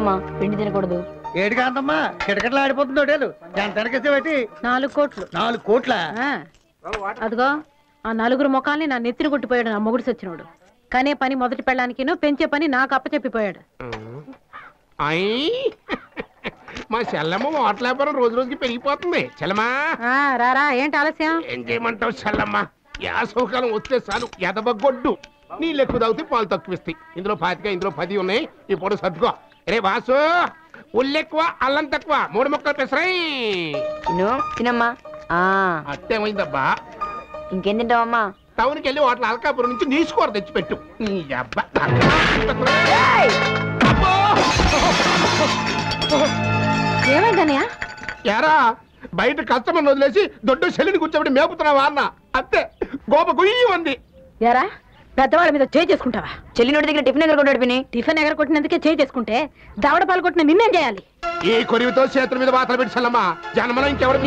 కాదమ్మా, పిండి తినకూడదు. ఏడు కాదమ్మా, కిటకిటలు ఆడిపోతుంది హోటలు. ఎంత వెనకేసేవాటి? 4 కోట్లు. 4 కోట్ల? అదిగో ఆ 4 ముఖాల్ని నా నెత్తిని కొట్టిపోయాడు నా మొగుడు సచ్చినోడు. కనే పని మొదటి పెళ్ళానికి పెంచే పని నాకు అప్పచెప్పిపోయాడు. మా చెల్లమ్మ వాటర్ వ్యాపారం రోజు రోజుకి పెరిగిపోతుంది. చెల్లమ్మా రారా, ఏంటి ఆలస్యం? ఏం చేయమంటావు చెల్లమ్మ? యాసవకాలం వస్తే చాలు ఎదబగొడ్డు. నీళ్ళు ఎక్కువ తాగితే పాలు తక్కువ ఇస్తాయి. ఇందులో 25 ఇందులో 10 ఉన్నాయి. ఇప్పుడు సర్దుకో. రే వాసు, ఉల్లెక్కువ అల్లం తక్కువ, 3 ముక్కలు పెసరాయి. తినమ్మా. అట్టేమైందబ్బా? ఇంకేం తింటావమ్మా? టౌన్కి వెళ్ళి వాటిని అల్కాపురం నుంచి నీసుకోర తెచ్చిపెట్టు. ఏమైందన్నయ్య? యారా బయట కస్టమర్ వదిలేసి దొడ్డు చెల్లిని కూర్చోబెట్టి మేపుతున్నావా అన్న? అంతే గోప గుయ్యి ఉంది. యారా పెద్దవాళ్ళ మీద చేయి చేసుకుంటావా? చెల్లినోడి దగ్గర టిఫిన్ ఎగరకొట్టాడు పిని. టిఫిన్ ఎగరకొట్టినందుకే చేయి చేసుకుంటే దవడ పాలు కొట్టిన నిన్నేం చేయాలి? ఈ కొరివితో చేతుల మీద వాతలు పెట్టి చల్లమ్మా. జన్మలో ఇంకెవరి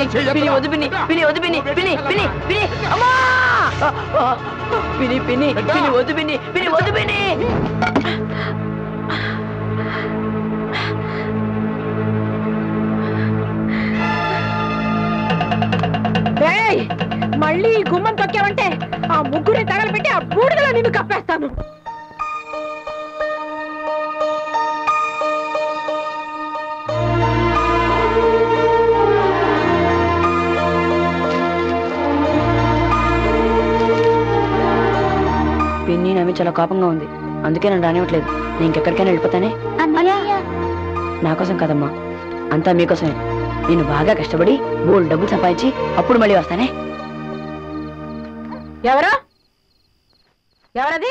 మళ్ళీ గుమ్మం తొక్కావంటే ఆ ముగ్గురిని తగలబెట్టి ఆ బూడిదలో నిన్ను కప్పేస్తాను. పిన్ని నా మీద చాలా కోపంగా ఉంది, అందుకే నన్ను రానివ్వట్లేదు. నేను ఇంకెక్కడికైనా వెళ్ళిపోతానే. నా కోసం కదమ్మా, అంతా మీకోసమే. నేను బాగా కష్టపడి బోల్డ్ డబ్బులు సంపాదించి అప్పుడు మళ్ళీ వస్తానే. ఎవరు? ఎవరది?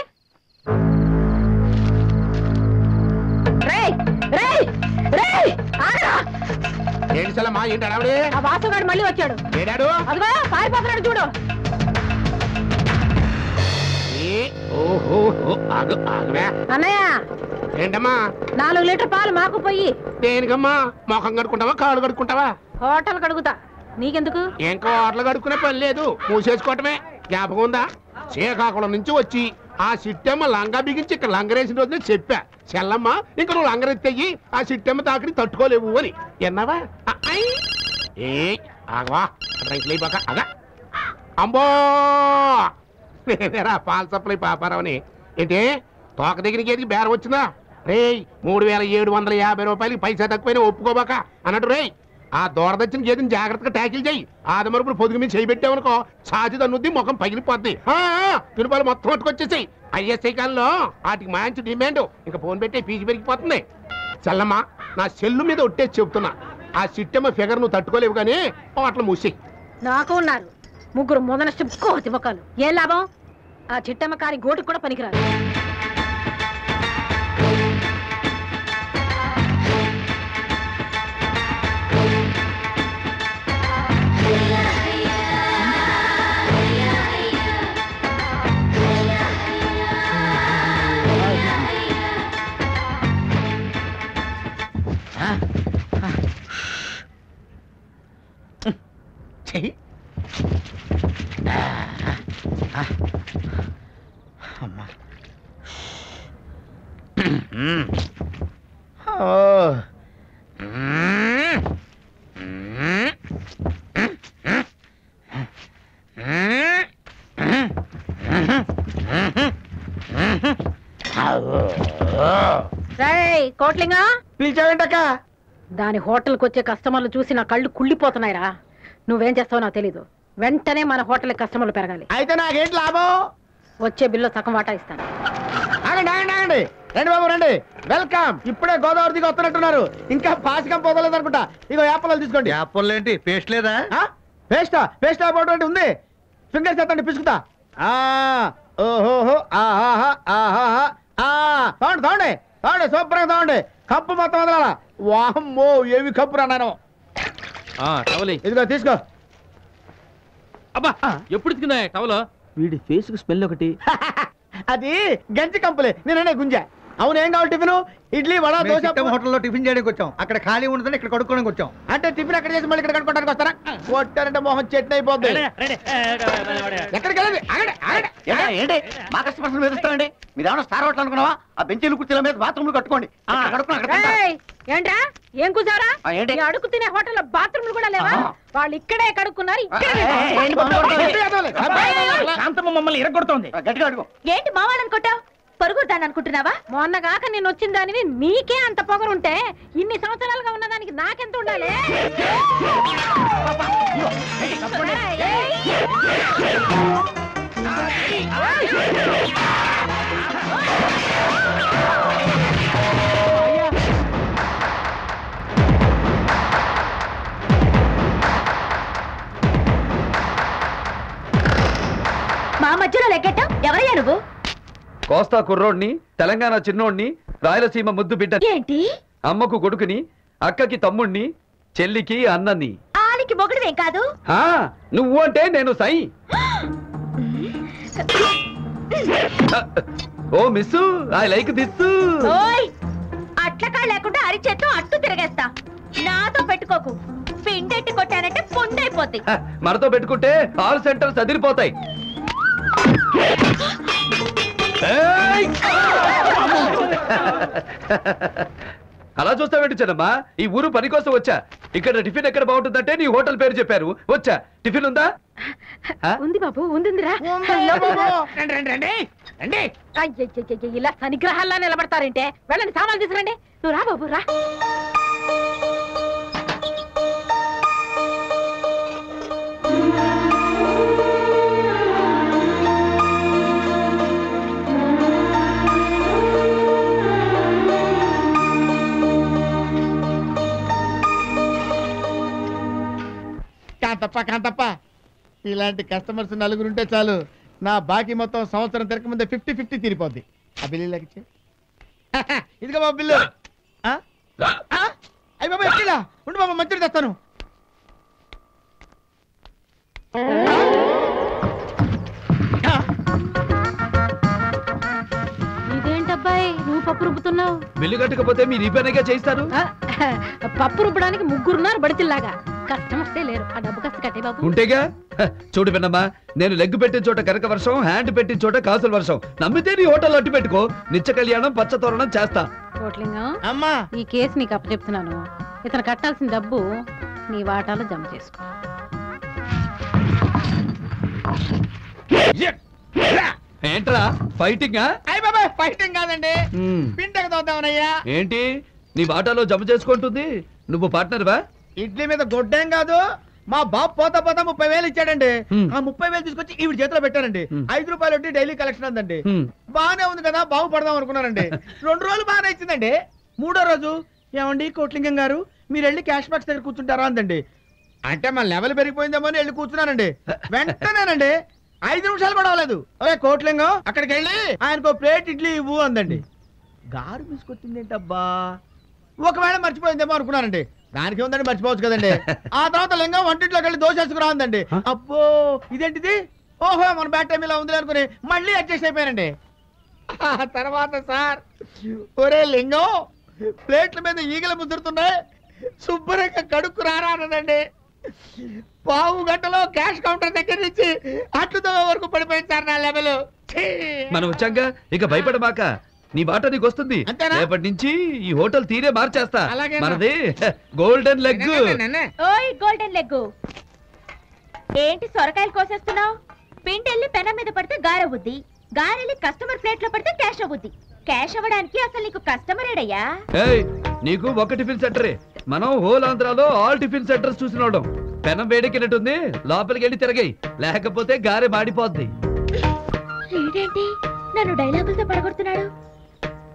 వాసుగాడు మళ్ళీ వచ్చాడు. అదిగో పారిపోతున్నాడు చూడు. అన్నయ్య ఏంటమ్మా? 4 లీటర్ పాలు మాకు పోయి. దేనికమ్మా? మొఖం కడుకుంటావా కాళ్ళు కడుకుంటావా? హోటల్ కడుగుతా, నీకెందుకు? ఇంకా హోటల్ కడుక్కునే పని లేదు, మూసేసుకోవటమే. జ్ఞాపకం ఉందా? శ్రీకాకుళం నుంచి వచ్చి ఆ సిట్టమ్మ లంగా బిగించి ఇక్కడ లంగరేసిన రోజునే చెప్పా, చెల్లమ్మ ఇంక నువ్వు లంగరెత్తయ్యి ఆ సిట్టమ్మ తాకిడి తట్టుకోలేవు అని. ఎన్నావా? ఆగవా డ్రింక్లైపోక అగా. అంబో నేనేరా పాల్ సప్లై పాపారావుని. ఏంటి తోక దగ్గరికి ఏదికి బేరం వచ్చిందా? రే 3750 రూపాయలకి పైసా తక్కువైనా ఒప్పుకోబాక అన్నట్టు. రే ఆ దూరదచ్చిన గేదెని జాగ్రత్తగా ట్యాకిల్ చేయి. ఆదమరుపులు పొదుగు మీద చేయబెట్టావనుకో ఛాతి తన్నుద్ది, ముఖం పగిలిపోద్ది. తిరుపాలు మొత్తం పట్టుకొచ్చేసాయి. ఐఎస్ఐ కాలంలో వాటికి మంచి డిమాండ్. ఇంకా ఫోన్ పెట్టి పీజీ పెరిగిపోతుంది. చల్లమ్మ నా సెల్లు మీద ఒట్టేసి చెబుతున్నా, ఆ సిట్టమ్మ ఫిగర్ నువ్వు తట్టుకోలేవు కానీ అట్లా మూసి. నాకు ఉన్నారు 3 మొదనష్టం కోతి మొక్కలు. ఏం లాభం? ఆ చిట్టమ్మ కారి గోటుకు కూడా పనికిరాదు. కోట్లింగా పిలిచావేంటక్క? దాని హోటల్కి వచ్చే కస్టమర్లు చూసి నా కళ్ళు కుళ్ళిపోతున్నాయిరా. నువ్వేం చేస్తావో నాకు తెలీదు. వెంటనే మన హోటల్ కస్టమర్లు పెరగాలి. అయితే నాకేంటి లాభం? వచ్చే బిల్లు సగం వాటా ఇస్తాను. ఆగండి ఆగండి ఆగండి, రండి బాబు రండి, వెల్కమ్. ఇప్పుడే గోదావరి దిగి వస్తున్నట్టున్నారు, ఇంకా పాసికం పోదలేదు అనుకుంటా. ఇగో యాపలు తీసుకోండి. యాపలు ఏంటి? పేస్ట్ లేదా? పేస్టా? పేస్ట్ అయిపోవడం ఉంది. ఫింగర్స్ ఎత్తండి, పిసుకుతా. ఓహోహో ఆహాహా ఆహాహా. తోండి తోండి తోండి, శుభ్రంగా తోండి. కప్పు మొత్తం వదలాలా? వామ్మో ఏవి కప్పు రాను. ఇదిగో తీసుకో. అబ్బా ఎప్పుడు తిన్నా టవలో? వీడి ఫేస్ కు స్మెల్ ఒకటి. అది గంజి కంపులే, నేననే గుంజా. అవును ఏం కావాలి టిఫిన్? ఇడ్లీ వడ దోశ. హోటల్లో టిఫిన్ చేయడానికి వచ్చాం, అక్కడ ఖాళీ ఉండదని ఇక్కడ కడుక్కోడానికి వచ్చాం. అంటే టిఫిన్ అక్కడ చేసి మళ్ళీ ఇక్కడ కడుక్కోవడానికి వస్తారా? కొట్టారంటే మొహం చట్నీ అయిపోద్ది. ఎక్కడికి వెళ్ళండి? ఏంటి మా కస్టమర్స్ మీద ఇస్తామండి? మీరు ఏమన్నా స్టార్ హోటల్ అనుకున్నావా? ఆ బెంచీలు కుర్చీల మీద బాత్రూమ్లు కట్టుకోండి. ఏంట్రా ఏం కూసారా అడుగు తినే హోటల్లో బాత్రూమ్లు కూడా లేవా వాళ్ళు ఇక్కడే కడుక్కున్నారు మమ్మల్ని ఇరగొడుతోంది గట్టిగా అడుగు. ఏంటి మా వాళ్ళని కొట్టావు పరుగుదాన్ని అనుకుంటున్నావా మొన్నగాక నేను వచ్చిన దానివి నీకే అంత పొగరుంటే ఇన్ని సంవత్సరాలుగా ఉన్నదానికి నాకెంత ఉండాలి మా మధ్యలో లెక్కటం ఎవరయ్యా నువ్వు కోస్తా కుర్రోడ్ని, తెలంగాణ చిన్నోడ్ని, రాయలసీమ ముద్దు బిడ్డ, ఏంటి అమ్మకు కొడుకుని, అక్కకి తమ్ముణ్ణి, చెల్లికి అన్నని. ఆలికి మొగుడువేం కాదు నువ్వు అంటే నేను సై. ఓ మిస్సు ఐ లైక్ దిస్. అట్లకా లేకుండా అరిచేత్తో అట్టు తిరగేస్తా నాతో పెట్టుకోకు పిండెట్టి కొట్టానంటే పొందైపోతాయి మనతో పెట్టుకుంటే ఆల్ సెంటర్స్ అదిరిపోతాయి. అలా చూస్తావేంటి చెన్నమ్మా, ఈ ఊరు పని కోసం వచ్చా. ఇక్కడ టిఫిన్ ఎక్కడ బాగుంటుందంటే నీ హోటల్ పేరు చెప్పారు, వచ్చా. టిఫిన్ ఉందా? ఉంది బాబు ఉందిరా ఇలా సనిగ్రహాల్లో నిలబడతారంటే వెళ్ళండి సామాన్లు తీసుకురండి నువ్వు రా బాబు రా కాంతప్ప ఇలాంటి కస్టమర్స్ నలుగురుంటే చాలు, నా బాకీ మొత్తం సంవత్సరం తిరగ ముందే 50-50 తీరిపోద్ది. ఆ బిల్లు లెక్కించి ఇదిగో బాబు బిల్లు. అయ్యి బాబా ఎక్కిలా ఉండు బాబా, మంచిది తెస్తాను. ఇదేంటబ్బాయి నువ్వు పప్పు రుబ్బుతున్నావు? బిల్లు కట్టకపోతే మీరు ఈ పనిగా చేయిస్తారు. పప్పు రుబ్బడానికి ముగ్గురున్నారు బడితిల్లాగా, కస్టమర్సే లేరు. ఆ డబ్బు కాస్త కట్టే బాబు. ఉంటేగా చూడు పిన్నమ్మా, నేను లెగ్ పెట్టిన చోట కనక వర్షం, హ్యాండ్ పెట్టిన చోట కాసుల వర్షం. నమ్మితే నీ హోటల్ అట్టు పెట్టుకో, నిత్య కళ్యాణం పచ్చతోరణం చేస్తా. కోట్లింగం అమ్మా, ఈ కేసు నీకు అప్పచెప్తున్నాను. ఇతను కట్టాల్సిన డబ్బు నీ వాటాలో జమ చేసుకో. ఏంట్రా ఫైటింగ్? అయ్యి బాబా ఫైటింగ్ కాదండి, పిండక తోద్దామనయ్యా. ఏంటి నీ వాటాలో జమ చేసుకుంటుంది? నువ్వు పార్ట్నర్వా? ఇడ్లీ మీద గొడ్డేం కాదు, మా బాబు పోతా 30,000 ఇచ్చాడండి. ఆ 30,000 తీసుకొచ్చి ఈవిడ చేతిలో పెట్టానండి. 5 రూపాయలు వడ్డీ డైలీ కలెక్షన్ అందండి. బాగానే ఉంది కదా, బాగుపడదాం అనుకున్నానండి. 2 రోజులు బాగానే ఇచ్చిందండి. 3వ రోజు ఏమండి కోట్లింగం గారు మీరు వెళ్ళి క్యాష్ బాక్స్ దగ్గర కూర్చుంటారా అందండి. అంటే మన లెవెల్ పెరిగిపోయిందేమో అని వెళ్ళి కూర్చున్నానండి. వెంటనేనండి 5 నిమిషాలు కూడా అవ్వలేదు, అరే కోట్లింగం అక్కడికి వెళ్ళి ఆయనకు ప్లేట్ ఇడ్లీ ఇవ్వు అందండి. గారు తీసుకొచ్చింది ఏంటబ్బా, ఒకవేళ మర్చిపోయిందేమో అనుకున్నానండి. దానికి ఉందండి, మర్చిపోవచ్చు కదండి. ఆ తర్వాత లింగం వంటింట్లోకి వెళ్ళి దోశ వేసుకురా ఉందండి. అబ్బో ఇదేంటిది, ఓహో మన బ్యాట్ టైం ఇలా ఉంది అనుకుని మళ్ళీ అడ్జస్ట్ అయిపోయానండి. ఆ తర్వాత సార్, ఒరే లింగం ప్లేట్ల మీద ఈగలు ముదురుతున్నాయి, శుభ్రంగా కడుక్కు రారా అన్నదండి. పావు గంటలో క్యాష్ కౌంటర్ దగ్గర నుంచి అట్లుతో వరకు పడిపోయింది సార్ నా లెవెల్. మనం వచ్చాక ఇక భయపడమాక, నీ బాట నీకు వస్తుంది. రేపటి నుంచి ఈ హోటల్ తీరే మార్చేస్తా. మనది గోల్డెన్ లెగ్. ఓయ్ గోల్డెన్ లెగ్ ఏంటి సొరకాయలు కోసేస్తున్నావు? పిండెళ్ళి పెనం మీద పడితే గారవుద్ది, గారెళ్ళి కస్టమర్ ప్లేట్ లో పడితే క్యాష్ అవుద్ది. క్యాష్ అవ్వడానికి అసలు నీకు కస్టమర్ ఏడయ్యా? నీకు ఒక టిఫిన్ సెంటరే, మనం హోల్ ఆంధ్రాలో ఆల్ టిఫిన్ సెంటర్స్ చూసినోడం. పెనం వేడెక్కినట్టుంది, లోపలికి వెళ్ళి తిరగాయి, లేకపోతే గారె మాడిపోద్ది. ఏంటి నన్ను డైలాగులతో పడగొడుతున్నాడు?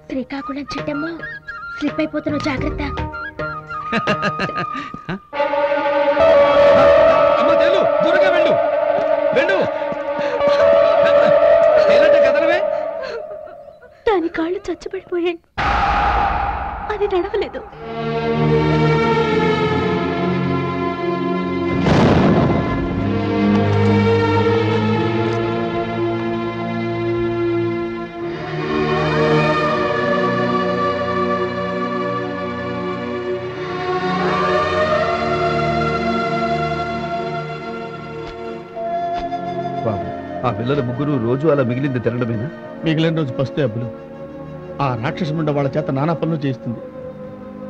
శ్రీకాకుళం చిట్టమ్మ స్లిప్ అయిపోతున్నావు, జాగ్రత్త. దూరంగా వెళ్ళు, వెళ్ళు. దాని కాళ్ళు చచ్చుబడిపోయాయి, అది నడవలేదు. ఆ పిల్లలు ముగ్గురు రోజు అలా మిగిలింది తినడమేనా? మిగిలిన రోజు పస్తే అబ్బులు ఆ రాక్షసముండ వాళ్ళ చేత నానా పనులు చేయిస్తుంది.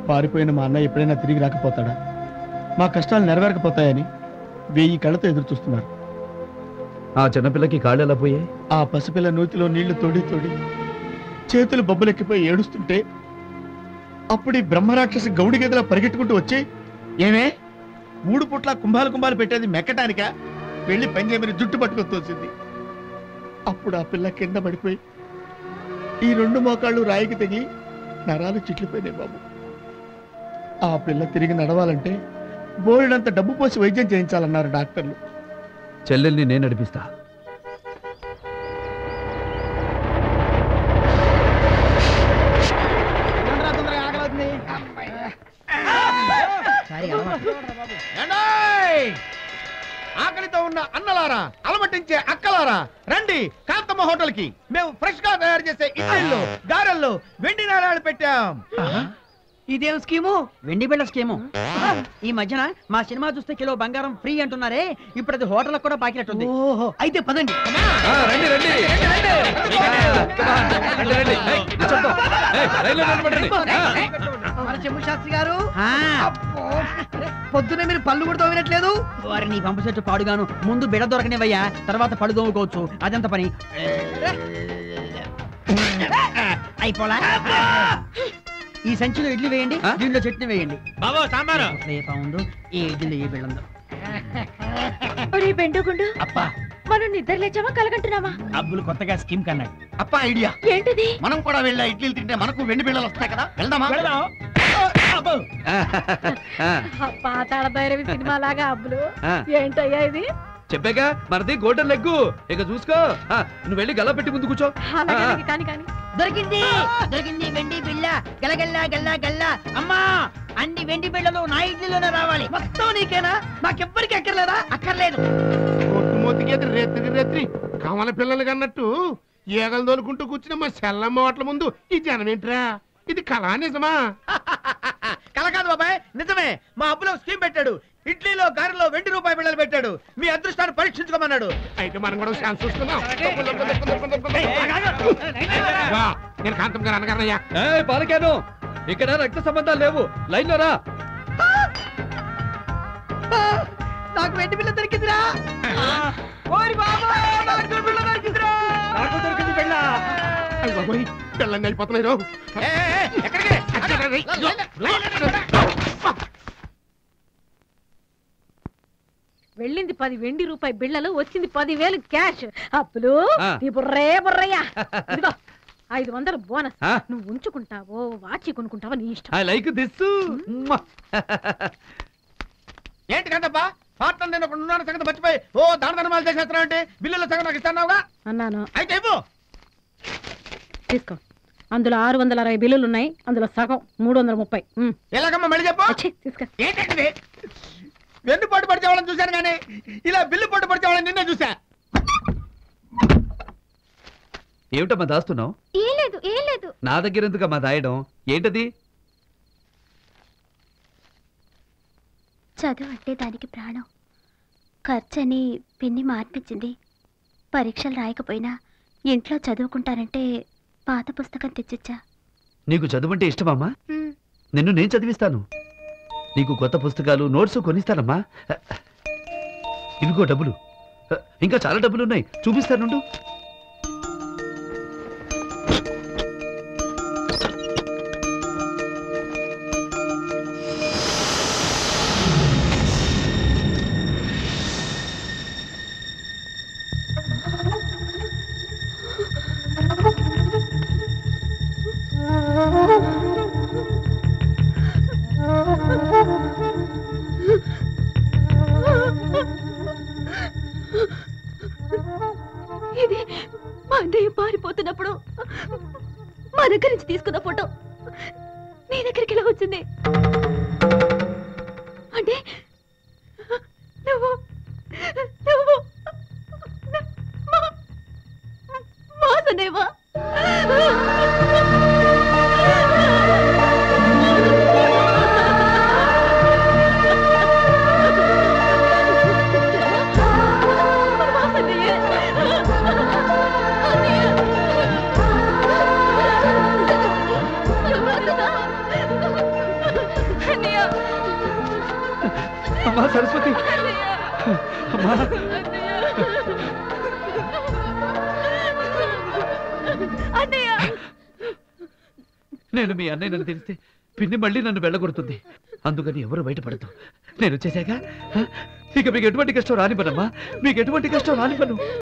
పారిపోయిన మా అన్నయ్య ఎప్పుడైనా తిరిగి రాకపోతాడా, మా కష్టాలు నెరవేరకపోతాయని 1000 కళ్ళతో ఎదురు చూస్తున్నారు. ఆ చిన్నపిల్లకి కాళ్ళు ఎలా పోయాయి? ఆ పసిపిల్ల నూతిలో నీళ్లు తోడి తోడి చేతులు బొబ్బలెక్కిపోయి ఏడుస్తుంటే అప్పుడు ఈ బ్రహ్మరాక్షసి గౌడి గదిలా పరిగెట్టుకుంటూ వచ్చి, ఏమే 3 పుట్ల కుంభాలు పెట్టేది మెక్కటానిక, వెళ్ళి పని చేయమని జుట్టు పట్టుకొని తోసింది. అప్పుడు ఆ పిల్ల కింద పడిపోయి ఈ 2 మోకాళ్ళు రాయికి తగిలి నరాలు చిట్లిపోయినాయి బాబు. ఆ పిల్ల తిరిగి నడవాలంటే బోర్డంత డబ్బు పోసి వైద్యం చేయించాలన్నారు డాక్టర్లు. చెల్లెల్ని నేను నడిపిస్తా. ఆకలితో ఉన్న అన్నలారా, అలమటించే అక్కలారా, రండి కాంతమ్మ హోటల్ కి. మేము ఫ్రెష్ గా తయారు చేసే ఇడ్లీల్లో, గారెల్లో వెండి నాణాలు పెట్టాం. ఇదేం స్కీము? వెండి బిళ్ళ స్కీము. ఈ మధ్యన మా సినిమా చూస్తే కిలో బంగారం ఫ్రీ అంటున్నారే, ఇప్పుడు అది హోటల్ కూడా పాకినట్టుంది. ఓహో, అయితే పదండి. చెంబు శాస్త్రి గారు, పొద్దునే మీరు పళ్ళు కూడా తోమినట్లేదు. వారిని పంప చెట్టు పాడుగాను, ముందు బిడ దొరకనివయ్యా, తర్వాత పళ్ళు తోముకోవచ్చు. అదంత పని అయిపోలా. ఈ సంచిలో ఇడ్లీ వేయండి, దీంట్లో చట్నీ వేయండి. బాబు సాంబారు ఉంది, ఈ ఇడ్లీ ఏ బిళ్ళందో. బెండుగుండు అప్పా, మనం నిద్ర లేచామా కలగంటున్నామా? అబ్బులు కొత్తగా స్కీమ్ కన్నాడు. అప్ప ఐడియా ఏంటిది? మనం కూడా వెళ్ళా ఇడ్లీలు తింటే మనకు వెండి బిళ్ళలు వస్తాయి కదా, వెళ్దామా? పాతాళ భైరవి సినిమా లాగా అబ్బులు. ఏంటయ్యా ఇది? చెప్పాగా మనది గోల్డెన్ లెగ్గు. ఇక చూసుకో, నువ్వు వెళ్ళి గల్ల పెట్టి ముందు కూర్చో. దొరికింది దొరికింది వెండి బిళ్ళ. గలగల్లా గల్లా గల్లా. అమ్మా, అన్ని వెండి బిళ్ళలు నా ఇడ్లీలోనే రావాలి. మొత్తం నీకేనా? నాకెవ్వరికి అక్కర్లేదా? అక్కర్లేదు. ఒట్టుమోతికి రెత్రి కమల పిల్లలు కన్నట్టు ఈగలు తోలుకుంటూ కూర్చున్న మా సెల్లమ్మ ఓట్ల ముందు ఈ జనం ఏంట్రా? ఇది కళా నిజమా? కళ కాదు బాబాయ్, నిజమే. మా అబ్బులో స్కీమ్ పెట్టాడు. ఇడ్లీలో గారెలో ₹20 బిళ్ళలు పెట్టాడు. మీ అదృష్టాన్ని పరీక్షించుకోమన్నాడు. అయితే మనం కూడా ఛాన్స్ చూస్తున్నాం. నేను కాంతం గారు అనగారయ్యా. పాలకాను, ఇక్కడ రక్త సంబంధాలు లేవు. లైన్ లో రా. నాకు వెండి బిళ్ళ దొరికిందిరా. నాకు దొరికింది బిళ్ళ. పిల్లల్ని అయిపోతున్నాయి. వెళ్ళింది 10 వెండి రూపాయి బిళ్ళలు, వచ్చింది 10,000 క్యాష్. అప్పులు ఈ బుర్రయ్యా. 500 బోనస్. నువ్వు ఉంచుకుంటావో వాచి కొనుక్కుంటావో నీ ఇష్టం. I like this. ఏంటి కంటప్పా, పార్ట్నర్ నేను ఒక ఉన్నాను సంగతి మర్చిపోయి దాన ధర్మాలు చేసేస్తున్నావు అంటే బిల్లుల సగం నాకు ఇస్తున్నావుగా అన్నాను. అయితే ఇవ్వు. తీసుకో. అందులో 660 బిల్లులు ఉన్నాయి, అందులో సగం 330. ఎలాగమ్మా మళ్ళీ చెప్పు. తీసుకో. ఏంటంటే వెన్ను పోటు పడితే వాళ్ళని చూశాను కానీ ఇలా బిల్లు పోటు పడితే వాళ్ళని నిన్నే చూసా. ఏమిటమ్మా దాస్తున్నావు? ఏం లేదు. నా దగ్గర ఎందుకమ్మా దాయడం? ఏంటది? చదువు అంటే దానికి ప్రాణం. ఖర్చని పిన్ని మార్పించింది. పరీక్షలు రాయకపోయినా ఇంట్లో చదువుకుంటానంటే పాత పుస్తకం తెచ్చిచ్చా. నీకు చదువంటే ఇష్టమమ్మా? నిన్ను నేను చదివిస్తాను. నీకు కొత్త పుస్తకాలు, నోట్స్ కొనిస్తానమ్మా. ఇదిగో డబ్బులు. ఇంకా చాలా డబ్బులు ఉన్నాయి, చూపిస్తానుండు. ఇది మా అన్నయ్య పారిపోతున్నప్పుడు మా దగ్గర నుంచి తీసుకున్న ఫోటో నీ దగ్గరికి ఎలా వచ్చింది? అంటే నువ్వు మాసనేవా? అమ్మా సరస్వతి అమ్మా నేను మీ అన్నయ్యను తెలిస్తే పిన్ని మళ్ళీ నన్ను వెళ్ళగొడుతుంది. అందుకని ఎవరు బయటపడతాం. నేను వచ్చేసాక ఇక మీకు ఎటువంటి కష్టం రానిపనమ్మా, మీకు ఎటువంటి కష్టం రానిపను.